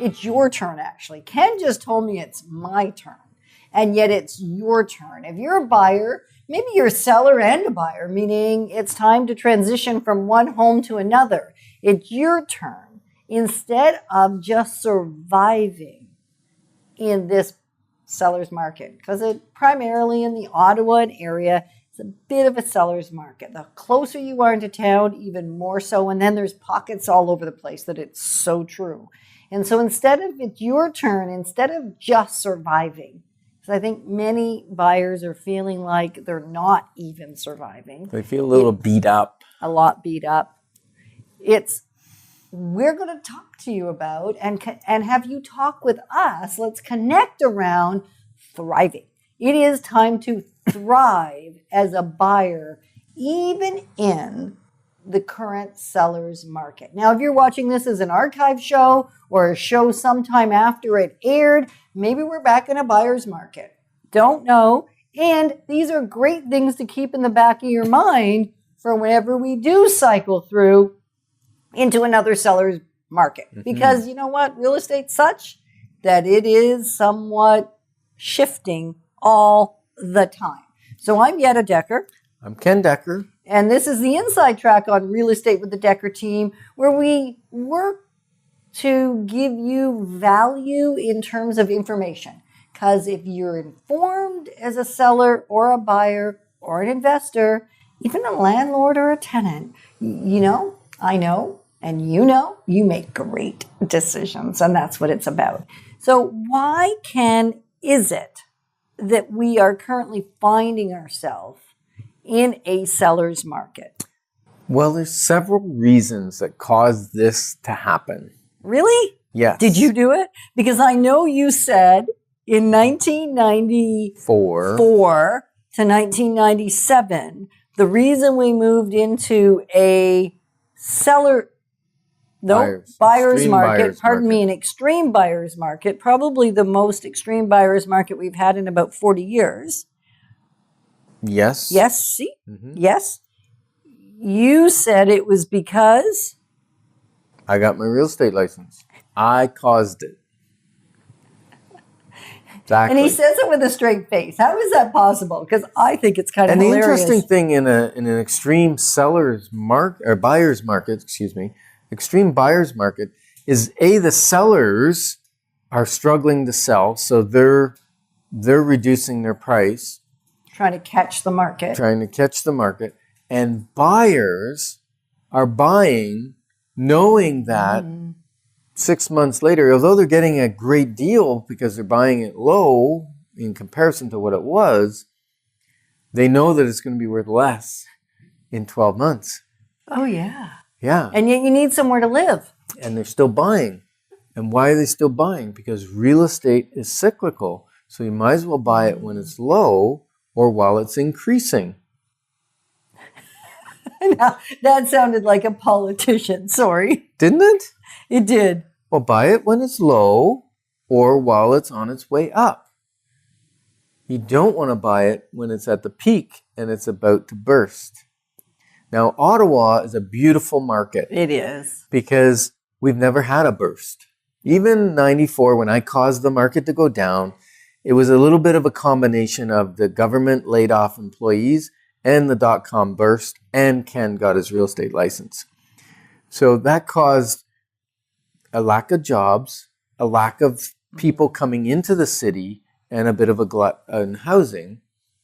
It's your turn, actually. Ken just told me it's my turn, and yet it's your turn. If you're a buyer, maybe you're a seller and a buyer, meaning it's time to transition from one home to another. It's your turn. Instead of just surviving in this seller's market, because it primarily in the Ottawa area, it's a bit of a seller's market. The closer you are into town, even more so. And then there's pockets all over the place that it's so true. And so instead of it's your turn, instead of just surviving, because I think many buyers are feeling like they're not even surviving. They feel a little beat up. A lot beat up. We're going to talk to you about and have you talk with us. Let's connect around thriving. It is time to thrive as a buyer, even in the current seller's market. Now, if you're watching this as an archive show or a show sometime after it aired, maybe we're back in a buyer's market. Don't know. And these are great things to keep in the back of your mind for whenever we do cycle through into another seller's market. Because you know what? Real estate's such that it is somewhat shifting all the time. So I'm Yetta Decker. I'm Ken Decker. And this is the Inside Track on Real Estate with the Decker team, where we work to give you value in terms of information. Because if you're informed as a seller or a buyer or an investor, even a landlord or a tenant, you know, I know, and you make great decisions. And that's what it's about. So why, Ken, is it that we are currently finding ourselves in a seller's market? Well, there's several reasons that cause this to happen. Really? Yes. Did you do it? Because I know you said in 1994 to 1997, the reason we moved into a buyer's market, an extreme buyer's market, probably the most extreme buyer's market we've had in about 40 years. Yes. Yes, see? Mm-hmm. Yes. You said it was because? I got my real estate license. I caused it. Exactly. And he says it with a straight face. How is that possible? Because I think it's kind of hilarious. And the interesting thing in an extreme buyer's market, extreme buyer's market is the sellers are struggling to sell, so they're reducing their price. Trying to catch the market. And buyers are buying knowing that 6 months later, although they're getting a great deal because they're buying it low in comparison to what it was, they know that it's going to be worth less in 12 months. Oh, yeah. Yeah. And yet you need somewhere to live. And they're still buying. And why are they still buying? Because real estate is cyclical. So you might as well buy it when it's low or while it's increasing. Now, that sounded like a politician. Sorry. Didn't it? It did. Well, buy it when it's low or while it's on its way up. You don't want to buy it when it's at the peak and it's about to burst. Now, Ottawa is a beautiful market. It is. Because we've never had a burst. Even 94, when I caused the market to go down, it was a little bit of a combination of the government laid off employees and the dot-com burst, and Ken got his real estate license. So that caused a lack of jobs, a lack of people coming into the city, and a bit of a glut in housing.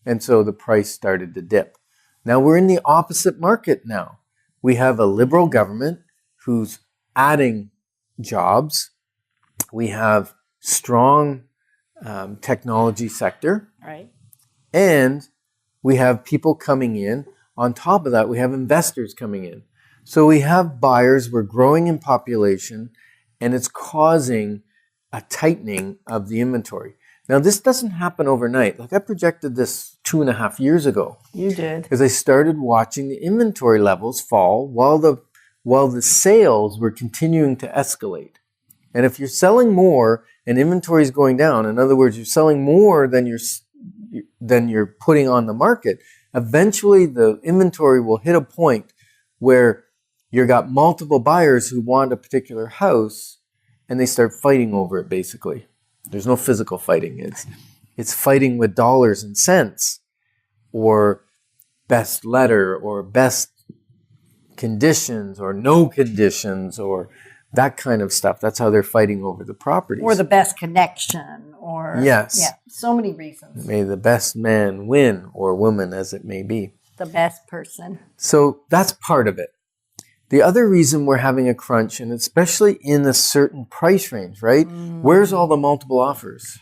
And so the price started to dip. Now we're in the opposite market now. We have a liberal government who's adding jobs. We have strong technology sector. Right. And we have people coming in. On top of that, we have investors coming in. So we have buyers. We're growing in population, and it's causing a tightening of the inventory. Now, this doesn't happen overnight. Like I projected this 2.5 years ago. You did. Because I started watching the inventory levels fall while the sales were continuing to escalate. And if you're selling more and inventory is going down, in other words, you're selling more than you're putting on the market, eventually the inventory will hit a point where you've got multiple buyers who want a particular house, and they start fighting over it, basically. There's no physical fighting. It's fighting with dollars and cents, or best letter, or best conditions, or no conditions, or that kind of stuff. That's how they're fighting over the properties. Or the best connection, or yes. Yeah, so many reasons. May the best man win, or woman, as it may be. The best person. So that's part of it. The other reason we're having a crunch, and especially in a certain price range, right? Where's all the multiple offers?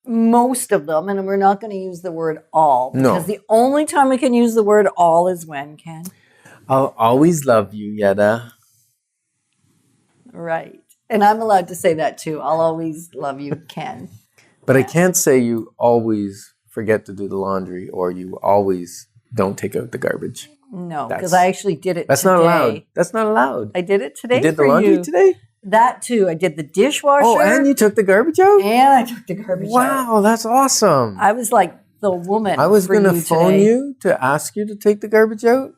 Most of them, and we're not going to use the word all, because No. the only time we can use the word all is when, Ken? I'll always love you, Yetta. Right. And I'm allowed to say that too. I'll always love you, Ken. But I can't say you always forget to do the laundry, or you always don't take out the garbage. No, because I actually did it That's today. not allowed. That's not allowed. I did it today. You did for the laundry you. today? That too. I did the dishwasher. Oh, and you took the garbage out? And I took the garbage out. Wow, that's awesome. I was like the woman. I was going to phone today. you to ask you to take the garbage out.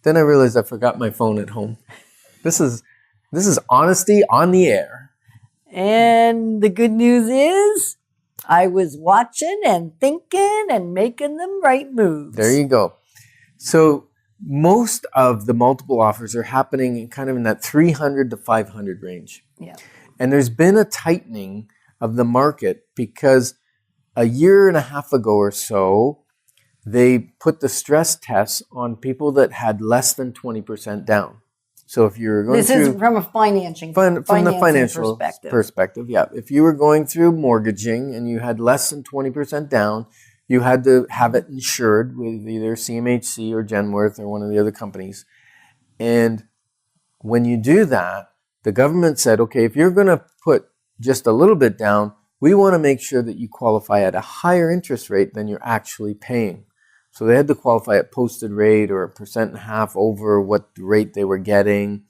Then I realized I forgot my phone at home. This is honesty on the air. And the good news is I was watching and thinking and making the right moves. There you go. So most of the multiple offers are happening kind of in that 300 to 500 range. Yeah. And there's been a tightening of the market because a year and a half ago or so, they put the stress tests on people that had less than 20% down. So if you're going This through... is from a financing from the financial perspective. yeah. If you were going through mortgaging and you had less than 20% down, you had to have it insured with either CMHC or Genworth or one of the other companies. And when you do that, the government said, okay, if you're going to put just a little bit down, we want to make sure that you qualify at a higher interest rate than you're actually paying. So they had to qualify at posted rate or 1.5% over what the rate they were getting,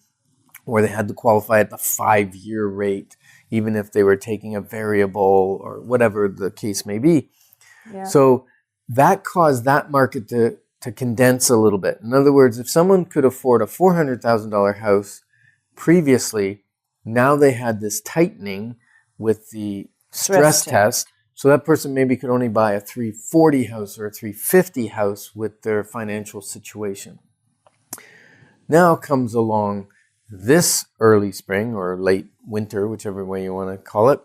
or they had to qualify at the 5-year rate, even if they were taking a variable or whatever the case may be. Yeah. So that caused that market to condense a little bit. In other words, if someone could afford a $400,000 house previously, now they had this tightening with the stress test. So that person maybe could only buy a 340 house or a 350 house with their financial situation. Now comes along this early spring or late winter, whichever way you want to call it,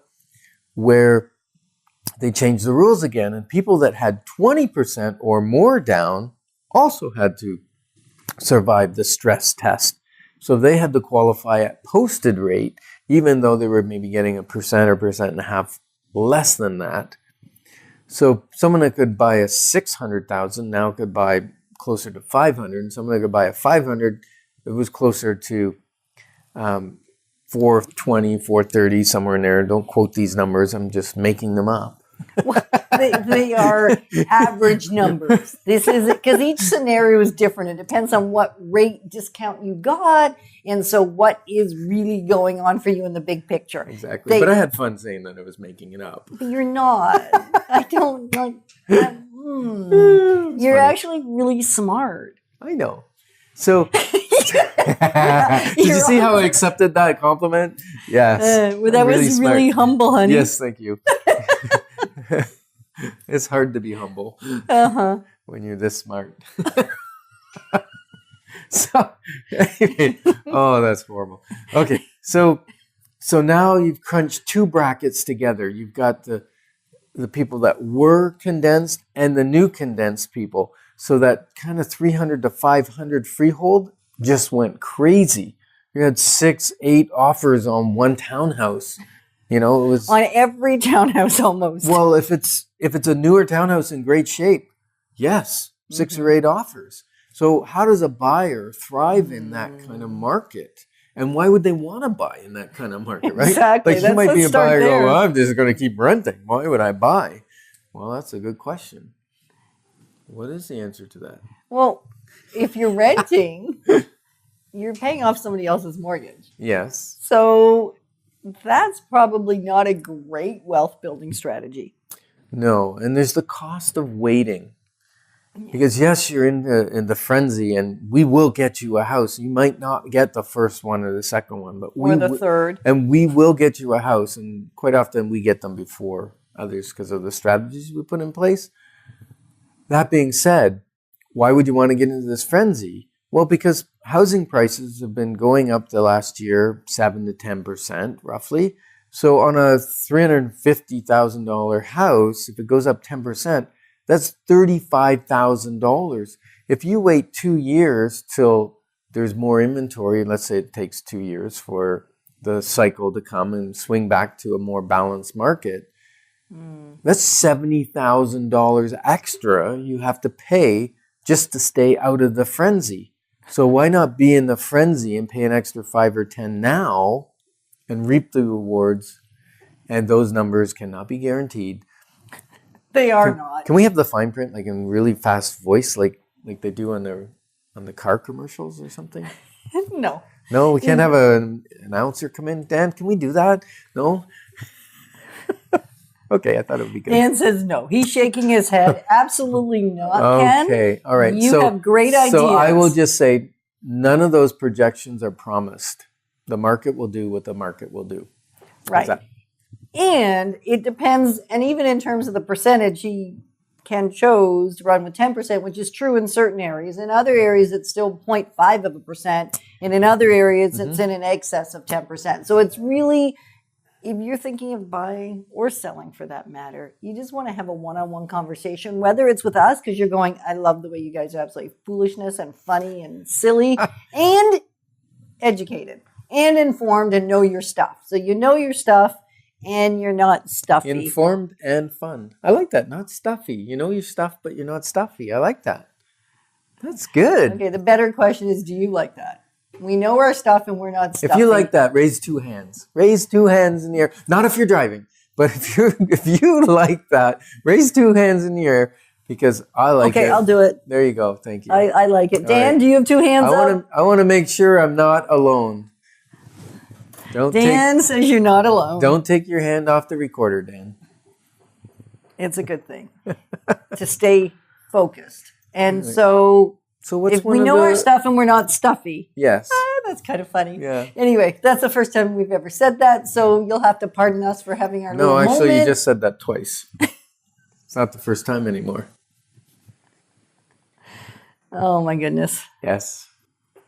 where they changed the rules again, and people that had 20% or more down also had to survive the stress test. So they had to qualify at posted rate, even though they were maybe getting 1% or 1.5% less than that. So someone that could buy a 600,000 now could buy closer to 500, and someone that could buy a 500, it was closer to 420, 430, somewhere in there. Don't quote these numbers. I'm just making them up. They are average numbers. This is because each scenario is different. It depends on what rate discount you got, and so what is really going on for you in the big picture. Exactly. But I had fun saying that I was making it up. But you're not. I don't like. You're funny. actually really smart. I know. So, did you see how I accepted that compliment? Yes. Well, that was smart. really humble, honey. Yes, thank you. It's hard to be humble when you're this smart. So, anyway, oh, that's horrible. Okay, so now you've crunched two brackets together. You've got the people that were condensed and the new condensed people. So that kind of 300 to 500 freehold just went crazy. You had 6, 8 offers on one townhouse. You know, it was On every townhouse almost. well, if it's a newer townhouse in great shape, yes, 6 or 8 offers. So how does a buyer thrive in that kind of market? And why would they want to buy in that kind of market, right? Exactly. Like you might be a Let's start buyer, there. well, I'm just going to keep renting. Why would I buy? Well, that's a good question. What is the answer to that? Well, if you're renting, you're paying off somebody else's mortgage. Yes. So that's probably not a great wealth building strategy. No. And there's the cost of waiting. Because yes, you're in the frenzy, and we will get you a house. You might not get the first one or the second one, but Or the third. and we will get you a house. And quite often we get them before others because of the strategies we put in place. That being said, why would you want to get into this frenzy? Well, because housing prices have been going up the last year, 7 to 10% roughly. So on a $350,000 house, if it goes up 10%, that's $35,000. If you wait 2 years till there's more inventory, let's say it takes 2 years for the cycle to come and swing back to a more balanced market, that's $70,000 extra you have to pay just to stay out of the frenzy. So why not be in the frenzy and pay an extra 5 or 10 now and reap the rewards? And those numbers cannot be guaranteed. They are not. Can we have the fine print like in really fast voice, like they do on the car commercials or something? No. No, we can't have an announcer come in. Dan, can we do that? No. Okay, I thought it would be good. Dan says no. He's shaking his head. Absolutely not, Ken. Okay, all right. You have great ideas. So I will just say none of those projections are promised. The market will do what the market will do. Right. And it depends, and even in terms of the percentage, Ken chose to run with 10%, which is true in certain areas. In other areas, it's still 0.5%, and in other areas, it's in excess of 10%. So it's really, if you're thinking of buying or selling for that matter, you just want to have a one-on-one conversation, whether it's with us, because you're going, I love the way you guys are absolutely foolishness and funny and silly and educated and informed and know your stuff. So you know your stuff. And you're not stuffy. Informed and fun. I like that. Not stuffy. You know your stuff, but you're not stuffy. I like that. That's good. Okay, the better question is, do you like that? We know our stuff and we're not stuffy. If you like that, raise 2 hands. Raise 2 hands in the air. Not if you're driving, but if you like that, raise 2 hands in the air because I like it. Okay, I'll do it. There you go. Thank you. I like it. Dan, do you have 2 hands up? I want to make sure I'm not alone. Dan says you're not alone. Don't take your hand off the recorder, Dan. It's a good thing to stay focused. And so what's if we know our stuff and we're not stuffy. Yes. That's kind of funny. Yeah. Anyway, that's the first time we've ever said that. So you'll have to pardon us for having our little moment. No, actually, you just said that twice. It's not the first time anymore. Oh, my goodness. Yes.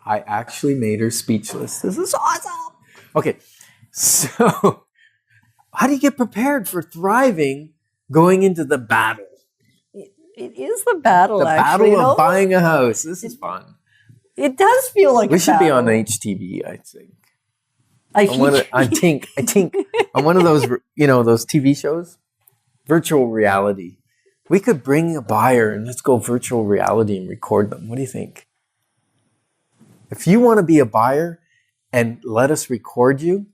I actually made her speechless. This is awesome. Okay, so how do you get prepared for thriving going into the battle? It is the battle, the battle of buying a house. This is fun. It does feel like we should be on HTV, I think. I think on one of those, those TV shows, virtual reality. We could bring a buyer and let's go virtual reality and record them. What do you think? If you want to be a buyer and let us record you,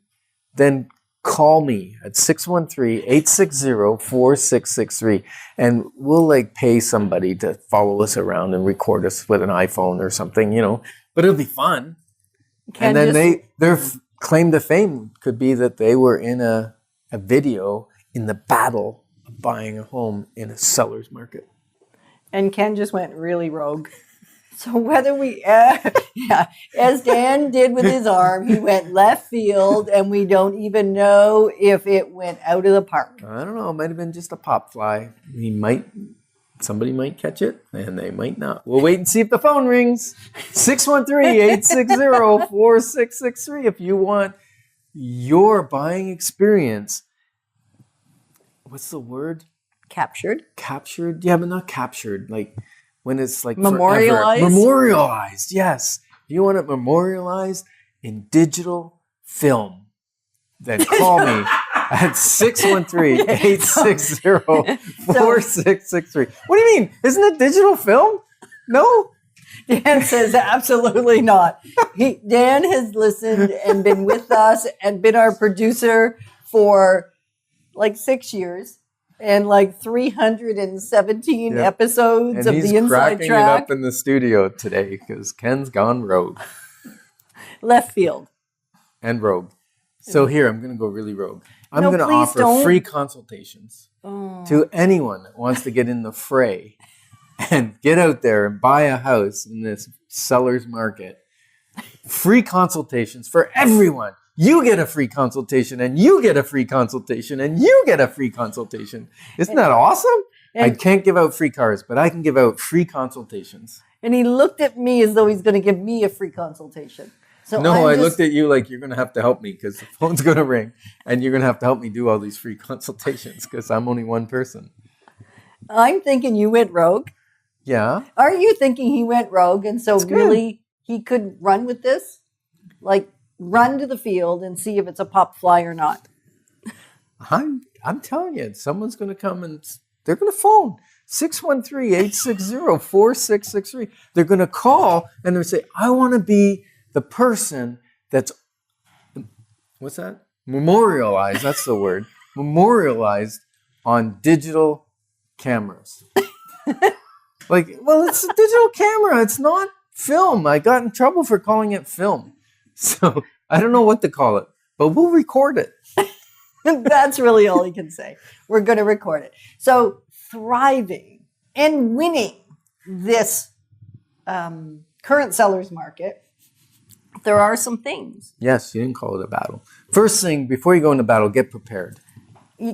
then call me at 613-860-4663 and we'll pay somebody to follow us around and record us with an iPhone or something, but it'll be fun. And then their claim to fame could be that they were in a video in the battle of buying a home in a seller's market. And Ken just went really rogue. So whether as Dan did with his arm, he went left field, and we don't even know if it went out of the park. I don't know. It might have been just a pop fly. Somebody might catch it, and they might not. We'll wait and see if the phone rings. 613-860-4663 if you want your buying experience. What's the word? Captured. Captured? Yeah, but not captured. When it's memorialized? Forever. Memorialized, yes. If you want it memorialized in digital film, then call me at 613-860-4663. What do you mean? Isn't it digital film? No? Dan says absolutely not. Dan has listened and been with us and been our producer for 6 years. And 317 episodes of the Inside Track. And he's cracking it up in the studio today because Ken's gone rogue. Left field. And rogue. So here, I'm going to go really rogue. I'm going to offer free consultations to anyone that wants to get in the fray and get out there and buy a house in this seller's market. Free consultations for everyone. You get a free consultation, and you get a free consultation, and you get a free consultation. Isn't that awesome? I can't give out free cars, but I can give out free consultations. And he looked at me as though he's going to give me a free consultation. So no, I looked at you like you're going to have to help me because the phone's going to ring, and you're going to have to help me do all these free consultations because I'm only one person. I'm thinking you went rogue. Yeah. Are you thinking he went rogue, and so really he could run with this? Like, run to the field and see if it's a pop fly or not. I'm telling you, someone's going to come and they're going to phone 613-860-4663. They're going to call and they'll say, I want to be the person that's, what's that? Memorialized, that's the word. Memorialized on digital cameras. Like, well, it's a digital camera. It's not film. I got in trouble for calling it film. So I don't know what to call it, but we'll record it. That's really all he can say. We're going to record it. So thriving and winning this current seller's market, there are some things. Yes, you didn't call it a battle. First thing, before you go into battle, get prepared.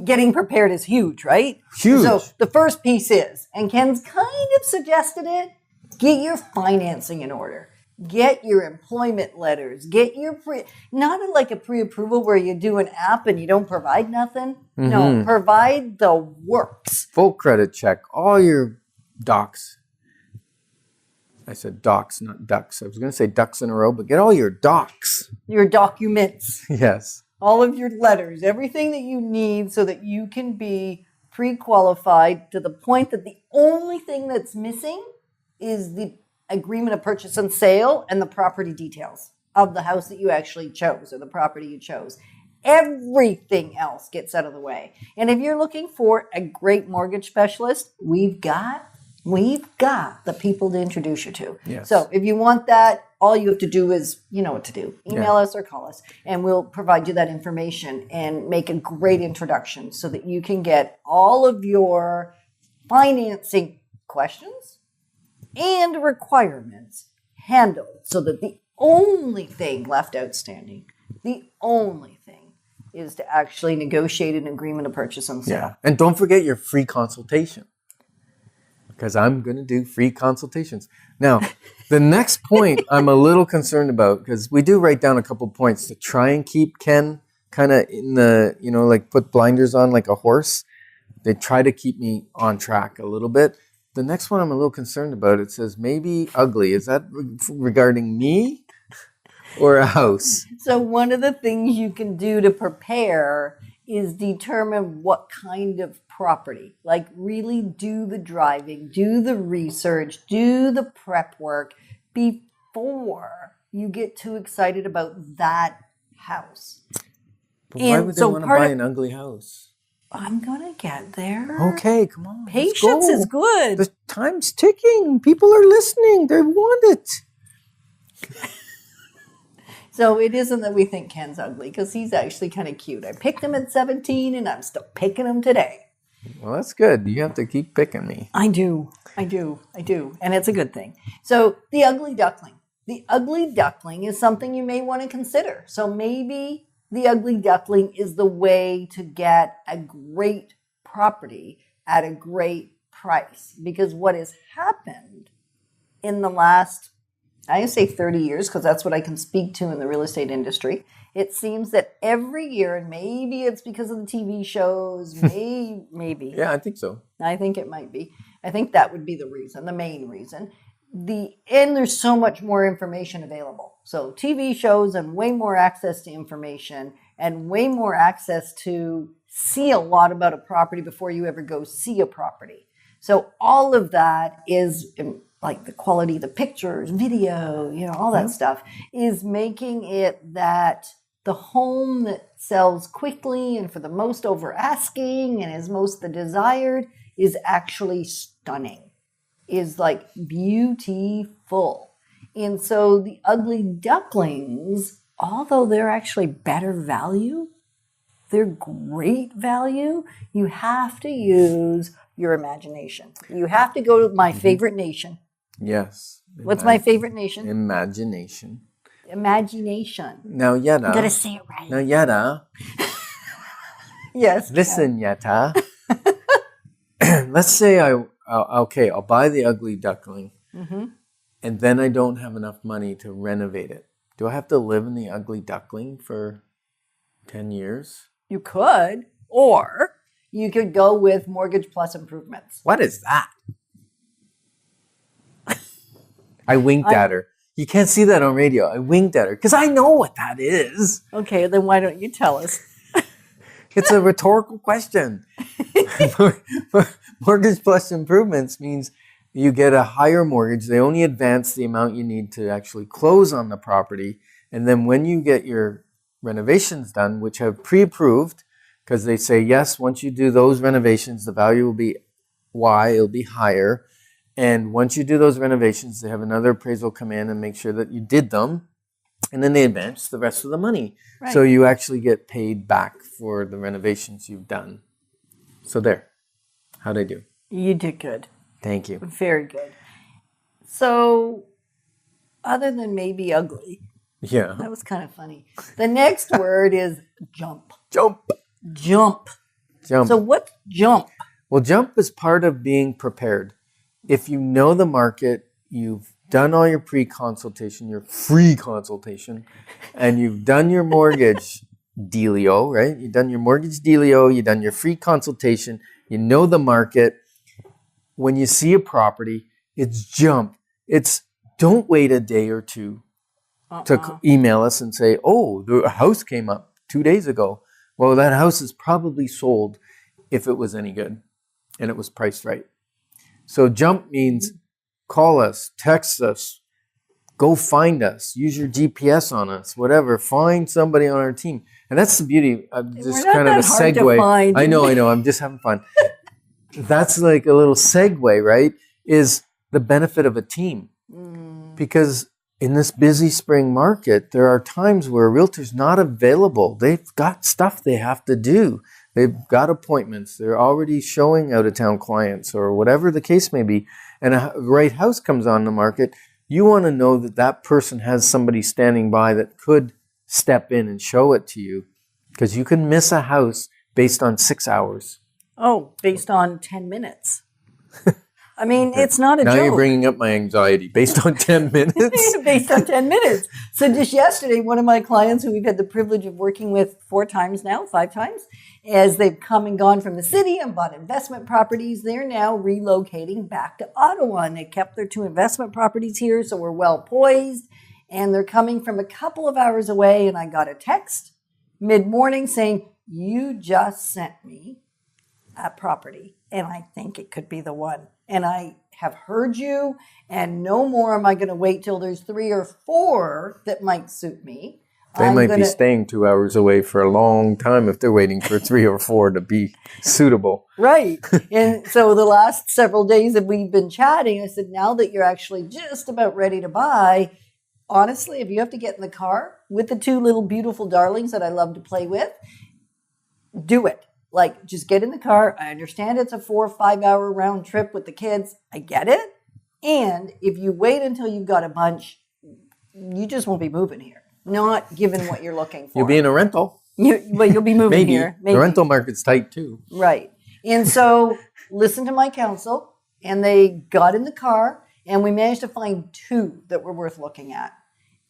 Getting prepared is huge, right? Huge. So the first piece is, and Ken's kind of suggested it, get your financing in order. Get your employment letters. Get your not like a pre-approval where you do an app and you don't provide nothing. Mm-hmm. No, provide the works. Full credit check. All your docs. I said docs, not ducks. I was going to say ducks in a row, but get all your docs. Your documents. Yes. All of your letters. Everything that you need so that you can be pre-qualified to the point that the only thing that's missing is the agreement of purchase and sale and the property details of the house that you actually chose or the property you chose. Everything else gets out of the way. And if you're looking for a great mortgage specialist, we've got the people to introduce you to. Yes. So if you want that, all you have to do is, you know what to do. Email us or call us, and we'll provide you that information and make a great introduction so that you can get all of your financing questions and requirements handled so that the only thing left outstanding, is to actually negotiate an agreement of purchase and sale. Yeah. And don't forget your free consultation, because I'm going to do free consultations. Now, the next point I'm a little concerned about, because we do write down a couple points to try and keep Ken kind of in the, like put blinders on like a horse. They try to keep me on track a little bit. The next one I'm a little concerned about, it says maybe ugly. Is that regarding me or a house? So one of the things you can do to prepare is determine what kind of property. Like really do the driving, do the research, do the prep work before you get too excited about that house. But why would they want to buy an ugly house? I'm going to get there. Okay, come on. Patience is good. The time's ticking. People are listening. They want it. So it isn't that we think Ken's ugly, because he's actually kind of cute. I picked him at 17 and I'm still picking him today. Well, that's good. You have to keep picking me. I do. And it's a good thing. So the ugly duckling. The ugly duckling is something you may want to consider. So maybe the ugly duckling is the way to get a great property at a great price. Because what has happened in the last, I say 30 years, because that's what I can speak to in the real estate industry. It seems that every year, and maybe it's because of the TV shows, maybe. Yeah, I think so. I think it might be. I think that would be the reason, the main reason. And there's so much more information available. So TV shows and way more access to information and way more access to see a lot about a property before you ever go see a property. So all of that is like the quality of the pictures, video, all that stuff is making it that the home that sells quickly and for the most over asking and is most the desired is actually stunning, is like beautiful. And so the ugly ducklings, although they're actually better value, they're great value, you have to use your imagination. You have to go to my favorite nation. Yes. What's my favorite nation? Imagination. Imagination. Now, Yetta. I'm going to say it right. Now, Yetta. Yes. Listen, Yetta. Let's say I'll buy the ugly duckling, and then I don't have enough money to renovate it. Do I have to live in the ugly duckling for 10 years? You could, or you could go with mortgage plus improvements. What is that? I winked at her. You can't see that on radio. I winked at her because I know what that is. Okay, then why don't you tell us? It's a rhetorical question. Mortgage plus improvements means you get a higher mortgage. They only advance the amount you need to actually close on the property. And then when you get your renovations done, which have pre-approved, because they say, yes, once you do those renovations, the value will be Y, it'll be higher. And once you do those renovations, they have another appraisal come in and make sure that you did them. And then they advance the rest of the money. Right. So you actually get paid back for the renovations you've done. So there. How'd I do? You did good. Thank you. Very good. So, other than maybe ugly. Yeah. That was kind of funny. The next word is jump. Jump. Jump. Jump. So what's jump? Well, jump is part of being prepared. If you know the market, you've done all your pre-consultation, your free consultation, and you've done your mortgage dealio, right? You've done your mortgage dealio, you've done your free consultation, you know the market. When you see a property, it's jump. It's don't wait a day or two to email us and say, oh, the house came up 2 days ago. Well, that house is probably sold if it was any good and it was priced right. So jump means call us, text us, go find us, use your GPS on us, whatever. Find somebody on our team. And that's the beauty of just kind of a segue. I know. I'm just having fun. That's like a little segue, right? Is the benefit of a team. Because in this busy spring market, there are times where a realtor's not available. They've got stuff they have to do. They've got appointments. They're already showing out-of-town clients or whatever the case may be. And a right house comes on the market. You want to know that that person has somebody standing by that could step in and show it to you. Because you can miss a house based on 6 hours. Oh, based on 10 minutes. I mean, it's not a joke. Now you're bringing up my anxiety. Based on 10 minutes? Based on 10 minutes. So just yesterday, one of my clients who we've had the privilege of working with 5 times, as they've come and gone from the city and bought investment properties, they're now relocating back to Ottawa. And they kept their 2 investment properties here, so we're well poised. And they're coming from a couple of hours away, and I got a text mid-morning saying, you just sent me a property, and I think it could be the one. And I have heard you, and no more am I going to wait till there's 3 or 4 that might suit me. They might be staying 2 hours away for a long time if they're waiting for 3 or 4 to be suitable. Right. And so the last several days that we've been chatting, I said, now that you're actually just about ready to buy, honestly, if you have to get in the car with the 2 little beautiful darlings that I love to play with, do it. Like, just get in the car. I understand it's a 4 or 5 hour round trip with the kids. I get it. And if you wait until you've got a bunch, you just won't be moving here. Not given what you're looking for. You'll be in a rental. But you'll be moving here. Maybe. The rental market's tight too. Right. And so listen to my counsel. And they got in the car. And we managed to find 2 that were worth looking at.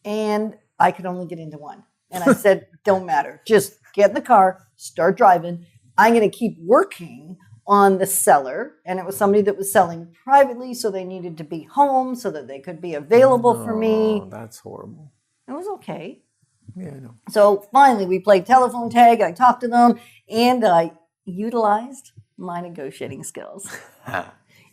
And I could only get into one. And I said, don't matter. Just get in the car, start driving. I'm going to keep working on the seller. And it was somebody that was selling privately, so they needed to be home so that they could be available for me. Oh, that's horrible. It was okay. Yeah, I know. So finally, we played telephone tag. I talked to them, and I utilized my negotiating skills.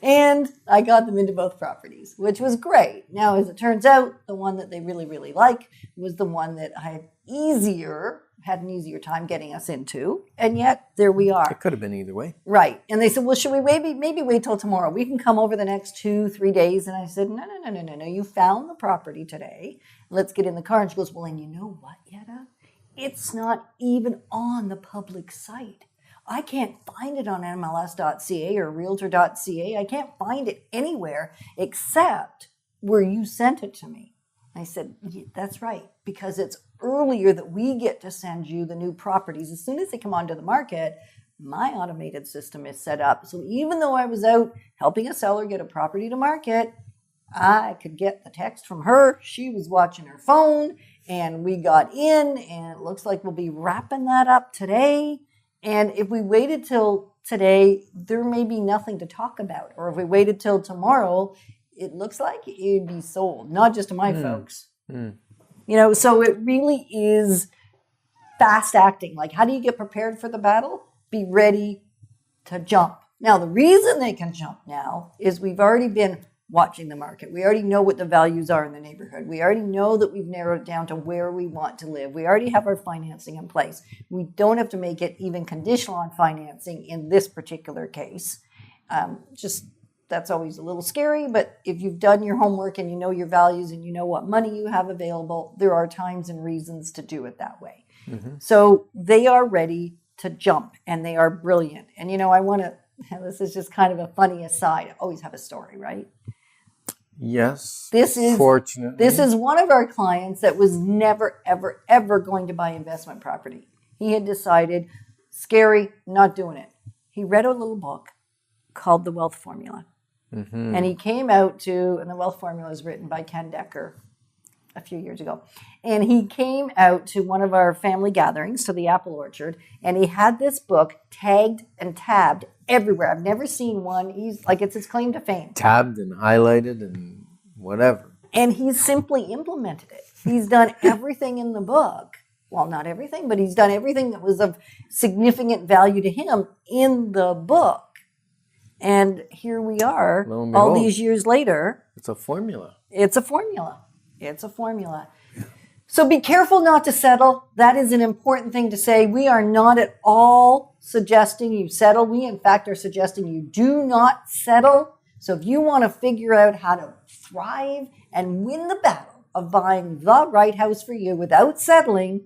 And I got them into both properties, which was great. Now, as it turns out, the one that they really, really like was the one that I had an easier time getting us into. And yet, there we are. It could have been either way. Right. And they said, well, should we maybe wait till tomorrow? We can come over the next 2-3 days. And I said, no. You found the property today. Let's get in the car. And she goes, well, and you know what, Yetta? It's not even on the public site. I can't find it on MLS.ca or Realtor.ca. I can't find it anywhere except where you sent it to me. I said, yeah, that's right, because it's earlier that we get to send you the new properties. As soon as they come onto the market, my automated system is set up. So even though I was out helping a seller get a property to market, I could get the text from her. She was watching her phone, and we got in, and it looks like we'll be wrapping that up today. And if we waited till today, there may be nothing to talk about. Or if we waited till tomorrow, it looks like it'd be sold, not just to my folks. So it really is fast acting. Like, how do you get prepared for the battle? Be ready to jump. Now, the reason they can jump now is we've already been watching the market. We already know what the values are in the neighborhood. We already know that we've narrowed it down to where we want to live. We already have our financing in place. We don't have to make it even conditional on financing in this particular case. That's always a little scary, but if you've done your homework and you know your values and you know what money you have available, there are times and reasons to do it that way. So they are ready to jump, and they are brilliant. And, this is just kind of a funny aside. I always have a story, right? Yes. Fortunately. This is one of our clients that was never, ever, ever going to buy investment property. He had decided, scary, not doing it. He read a little book called The Wealth Formula. And he came out and The Wealth Formula is written by Ken Decker a few years ago. And he came out to one of our family gatherings, to the apple orchard, and he had this book tagged and tabbed everywhere. I've never seen one. It's his claim to fame. Tabbed and highlighted and whatever. And he's simply implemented it. He's done everything in the book. Well, not everything, but he's done everything that was of significant value to him in the book. And here we are, all these years later. It's a formula. It's a formula. It's a formula. So be careful not to settle. That is an important thing to say. We are not at all suggesting you settle. We, in fact, are suggesting you do not settle. So if you want to figure out how to thrive and win the battle of buying the right house for you without settling,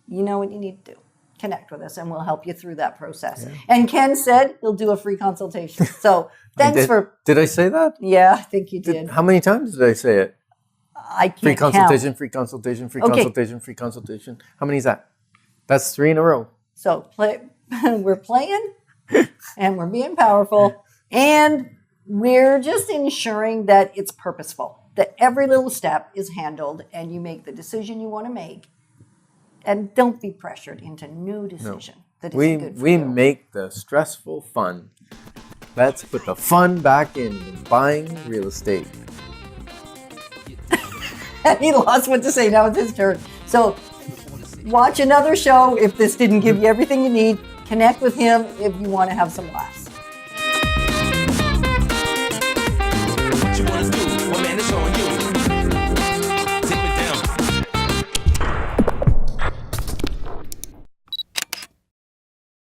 you know what you need to do. Connect with us and we'll help you through that process. Yeah. And Ken said he'll do a free consultation. So thanks Did I say that? Yeah, I think you did. How many times did I say it? I can't Free consultation, count. free consultation, free consultation, free consultation. How many is that? That's 3 in a row. So we're playing and we're being powerful and we're just ensuring that it's purposeful, that every little step is handled and you make the decision you want to make. And don't be pressured into no decision that isn't good for you. We make the stressful fun. Let's put the fun back in buying real estate. He lost what to say. Now it's his turn. So watch another show if this didn't give you everything you need. Connect with him if you want to have some laughs.